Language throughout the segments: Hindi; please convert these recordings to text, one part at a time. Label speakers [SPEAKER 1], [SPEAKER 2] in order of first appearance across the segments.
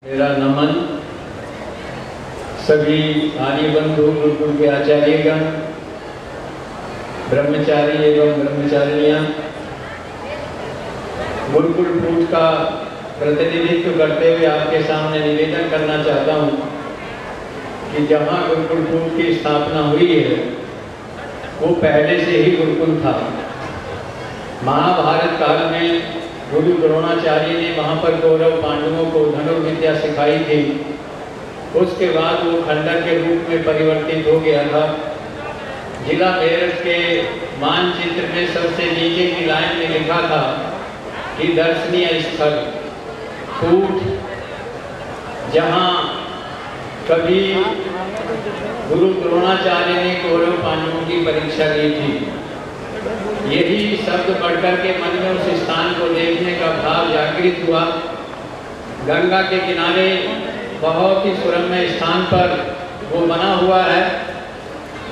[SPEAKER 1] मेरा नमन सभी आर्य बंधु गुरुकुल के आचार्यगण, ब्रह्मचारी एवं ब्रह्मचारिणियां। गुरुकुल पीठ का प्रतिनिधित्व करते हुए आपके सामने निवेदन करना चाहता हूं कि जहां गुरुकुल पीठ की स्थापना हुई है वो पहले से ही गुरुकुल था। महाभारत काल में गुरु द्रोणाचार्य ने वहाँ पर कौरव पांडवों को धनुर्विद्या सिखाई थी। उसके बाद वो खंडर के रूप में परिवर्तित हो गया था। जिला मेरठ के मानचित्र में सबसे नीचे की लाइन में लिखा था कि दर्शनीय स्थल कूट, जहाँ कभी गुरु द्रोणाचार्य ने कौरव पांडवों की परीक्षा ली थी। यही शब्द पढ़कर के मन में उस स्थान को देखने का भाव जागृत हुआ। गंगा के किनारे बहुत ही सुरम्य स्थान पर वो बना हुआ है।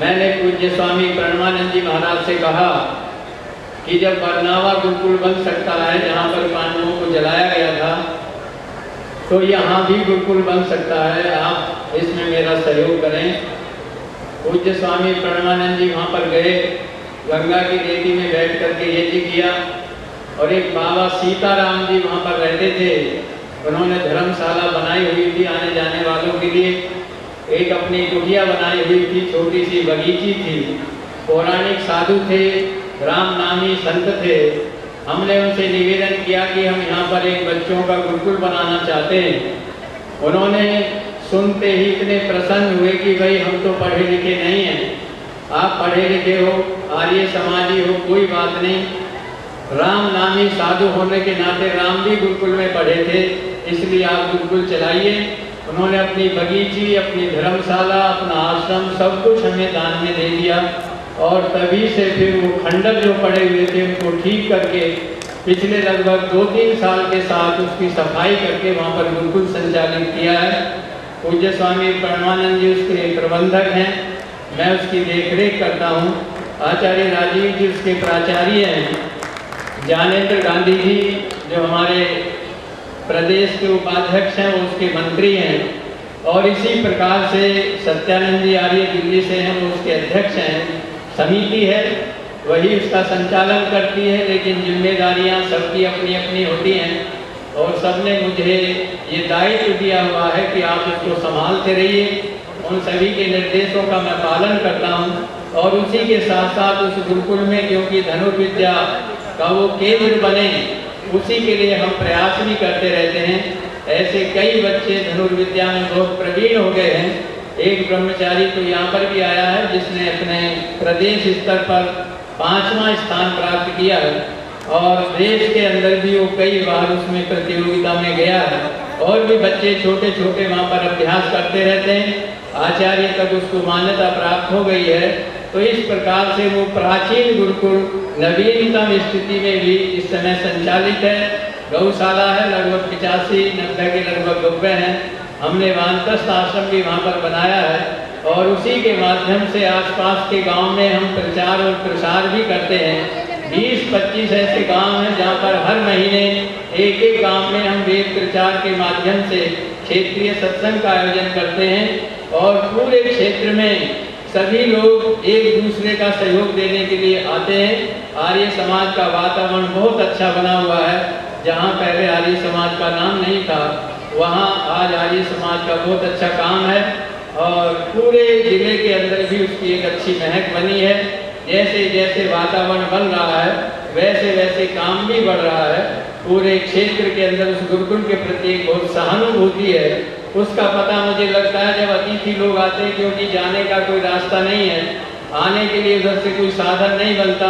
[SPEAKER 1] मैंने पूज्य स्वामी प्रणवानंद जी महाराज से कहा कि जब बरनावा गुरुकुल बन सकता है जहाँ पर पांडवों को जलाया गया था, तो यहाँ भी गुरुकुल बन सकता है। आप इसमें मेरा सहयोग करें। पूज्य स्वामी प्रणवानंद जी वहाँ पर गए, गंगा की रेती में बैठ करके यज्ञ किया। और एक बाबा सीताराम जी वहाँ पर रहते थे। उन्होंने धर्मशाला बनाई हुई थी आने जाने वालों के लिए। एक अपनी कुटिया बनाई हुई थी, छोटी सी बगीची थी। पौराणिक साधु थे, राम नामी संत थे। हमने उनसे निवेदन किया कि हम यहाँ पर एक बच्चों का गुरुकुल बनाना चाहते हैं। उन्होंने सुनते ही इतने प्रसन्न हुए कि भाई हम तो पढ़े लिखे नहीं हैं, आप पढ़े लिखे हो, आर्य समाजी हो, कोई बात नहीं। राम नामी साधु होने के नाते राम भी गुरुकुल में पढ़े थे, इसलिए आप गुरुकुल चलाइए। उन्होंने अपनी बगीची, अपनी धर्मशाला, अपना आश्रम सब कुछ हमें दान में दे दिया। और तभी से फिर वो खंडर जो पड़े हुए थे उनको ठीक करके पिछले लगभग 2-3 साल के साथ उसकी सफाई करके वहाँ पर गुरुकुल संचालित किया है। पूज्य स्वामी प्रणवानंद जी उसके प्रबंधक हैं, मैं उसकी देखरेख करता हूँ। आचार्य राजीव जी उसके प्राचार्य हैं। ज्ञानेंद्र गांधी जी जो हमारे प्रदेश के उपाध्यक्ष हैं वो उसके मंत्री हैं। और इसी प्रकार से सत्यानंद जी आर्य दिल्ली से हैं, वो उसके अध्यक्ष हैं। समिति है, वही उसका संचालन करती है, लेकिन जिम्मेदारियां सबकी अपनी अपनी होती हैं। और सबने मुझे ये दायित्व दिया हुआ है कि आप इसको संभालते रहिए। उन सभी के निर्देशों का मैं पालन करता हूँ। और उसी के साथ साथ उस गुरुकुल में क्योंकि धनुर्विद्या का वो केंद्र बने, उसी के लिए हम प्रयास भी करते रहते हैं। ऐसे कई बच्चे धनुर्विद्या में बहुत प्रवीण हो गए हैं। एक ब्रह्मचारी तो यहाँ पर भी आया है जिसने अपने प्रदेश स्तर पर 5वां स्थान प्राप्त किया है। और देश के अंदर भी वो कई बार उसमें प्रतियोगिता में गया है। और भी बच्चे छोटे छोटे वहाँ पर अभ्यास करते रहते हैं। आचार्य तक उसको मान्यता प्राप्त हो गई है। तो इस प्रकार से वो प्राचीन गुरुकुल नवीनतम स्थिति में भी इस समय संचालित है। गौशाला है, लगभग 85-90 के लगभग गौवे हैं। हमने वानप्रस्थ आश्रम भी वहाँ पर बनाया है। और उसी के माध्यम से आसपास के गांव में हम प्रचार और प्रसार भी करते हैं। 20-25 ऐसे गांव हैं जहाँ पर हर महीने एक गांव में हम वेद प्रचार के माध्यम से क्षेत्रीय सत्संग का आयोजन करते हैं। और पूरे क्षेत्र में सभी लोग एक दूसरे का सहयोग देने के लिए आते हैं। आर्य समाज का वातावरण बहुत अच्छा बना हुआ है। जहाँ पहले आर्य समाज का नाम नहीं था, वहाँ आज आर्य समाज का बहुत अच्छा काम है। और पूरे जिले के अंदर भी उसकी एक अच्छी महक बनी है। जैसे जैसे वातावरण बन रहा है वैसे वैसे काम भी बढ़ रहा है। पूरे क्षेत्र के अंदर उस गुरुकुल के प्रति एक बहुत सहानुभूति है। उसका पता मुझे लगता है जब अतिथि लोग आते हैं, क्योंकि जाने का कोई रास्ता नहीं है, आने के लिए उधर से कोई साधन नहीं बनता,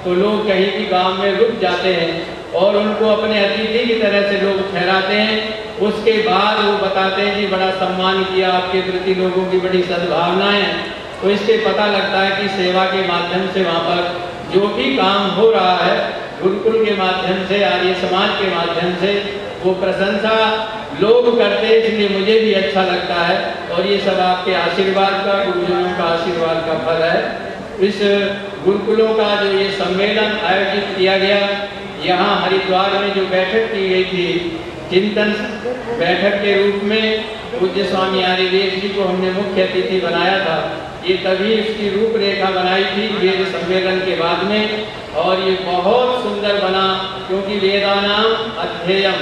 [SPEAKER 1] तो लोग कहीं भी गांव में रुक जाते हैं और उनको अपने अतिथि की तरह से लोग ठहराते हैं। उसके बाद वो बताते हैं कि बड़ा सम्मान किया, आपके प्रति लोगों की बड़ी सद्भावनाएं हैं। तो इससे पता लगता है कि सेवा के माध्यम से वहाँ पर जो भी काम हो रहा है गुरुकुल के माध्यम से, आर्य समाज के माध्यम से, वो प्रशंसा लोग करते हैं। इसलिए मुझे भी अच्छा लगता है। और ये सब आपके आशीर्वाद का, गुरुजनों का आशीर्वाद का फल है। इस गुरुकुलों का जो ये सम्मेलन आयोजित किया गया, यहाँ हरिद्वार में जो बैठक की गई थी, चिंतन बैठक के रूप में पूज्य स्वामी आर्यदेव जी को हमने मुख्य अतिथि बनाया था। ये तभी इसकी रूपरेखा बनाई थी वेद सम्मेलन के बाद में, और ये बहुत सुंदर बना, क्योंकि वेदानाम अध्ययम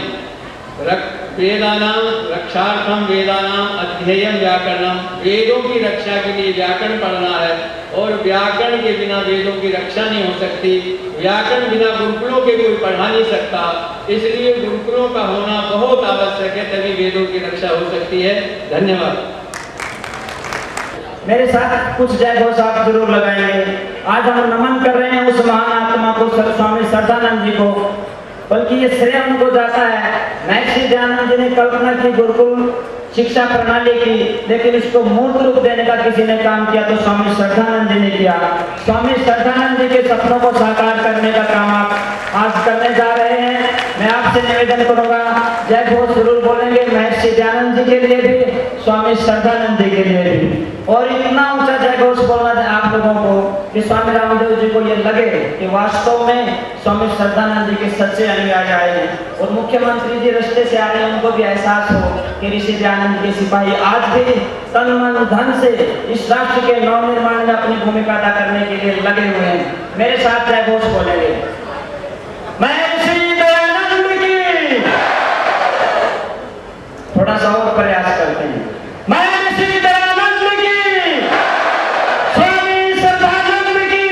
[SPEAKER 1] वेदानाम रक्षार्थम वेदानाम अध्ययन व्याकरणम, वेदों की रक्षा के लिए व्याकरण पढ़ना है, और व्याकरण के बिना वेदों की रक्षा नहीं हो सकती। व्याकरण बिना गुरुकुलों के कोई पढ़ा नहीं सकता, इसलिए गुरुकुलों का होना बहुत आवश्यक है, तभी वेदों की रक्षा हो सकती है। धन्यवाद।
[SPEAKER 2] मेरे साथ कुछ जय घोष आप जरूर लगाएंगे। आज हम नमन कर रहे हैं उस महान आत्मा को, स्वामी श्रद्धानंद जी को, बल्कि ये श्रेय उनको जाता है। महर्षि दयानंद जी ने कल्पना की गुरुकुल शिक्षा प्रणाली की, लेकिन इसको मूर्त रूप देने का किसी ने काम किया तो स्वामी श्रद्धानंद जी ने किया। स्वामी श्रद्धानंद जी के सपनों को साकार करने का काम आप आज करने जा रहे हैं। मैं आपसे निवेदन करूंगा, जय घोष जरूर बोलेंगे महर्षि दयानंद जी के लिए भी, स्वामी श्रद्धानंद जी के लिए भी, और इतना ऊंचा जय घोष बोलना है आप लोगों को कि स्वामी रामदेव जी को ये लगे कि वास्तव में स्वामी श्रद्धानंद जी के सच्चे अनुयायी आए हैं, और मुख्यमंत्री जी रास्ते से आ रहे हैं, उनको भी एहसास हो कि ऋषि दयानंद के सिपाही आज भी तन मन धन से इस राष्ट्र के नवनिर्माण में अपनी भूमिका अदा करने के लिए लगे हुए हैं। मेरे साथ जय घोष बोलेंगे। महर्षि दयानंद की, थोड़ा सा और प्रयास करते हैं। महर्षि दयानंद की, स्वामी श्रद्धानंद की,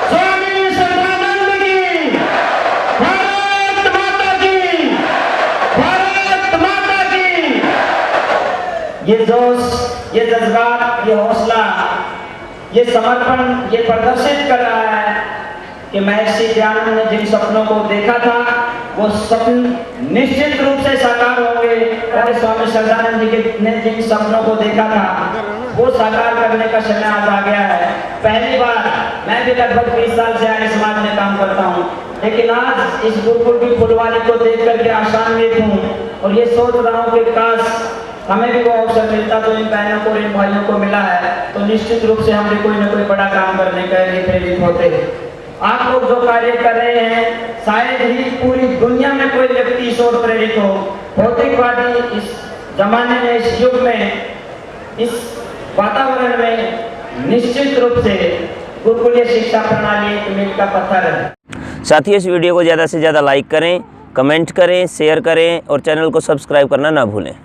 [SPEAKER 2] स्वामी श्रद्धानंद की, भारत माता की, भारत माता की। ये जोश, ये जज्बात, ये हौसला, ये समर्पण, ये प्रदर्शित कर रहा है कि महर्षि दयानंद ने जिन सपनों को देखा था वो सपने निश्चित रूप से साकार होंगे, और स्वामी श्रद्धानंद जी ने जिन सपनों को देखा था वो साकार करने का समय आज आ गया है। पहली बार मैं भी लगभग 20 साल से आर्य समाज में काम करता हूँ, लेकिन आज इस गुरुकुल की फुलवारी को देख करके आशान्वित हूँ, और ये सोच रहा हूँ कि काश हमें भी वो अवसर मिलता तो इन बहनों को, इन भाइयों को मिला है, तो निश्चित रूप से हम भी कोई न कोई बड़ा काम करने के लिए प्रेरित होते। आप लोग जो कार्य कर रहे हैं, शायद ही पूरी दुनिया में कोई व्यक्ति इस ओर प्रेरित हो। भौतिकवादी इस जमाने में, इस युग में, इस वातावरण में निश्चित रूप से गुरुकुलीय शिक्षा प्रणाली एक मील का पत्थर है।
[SPEAKER 3] साथियों, इस वीडियो को ज़्यादा से ज़्यादा लाइक करें, कमेंट करें, शेयर करें और चैनल को सब्सक्राइब करना ना भूलें।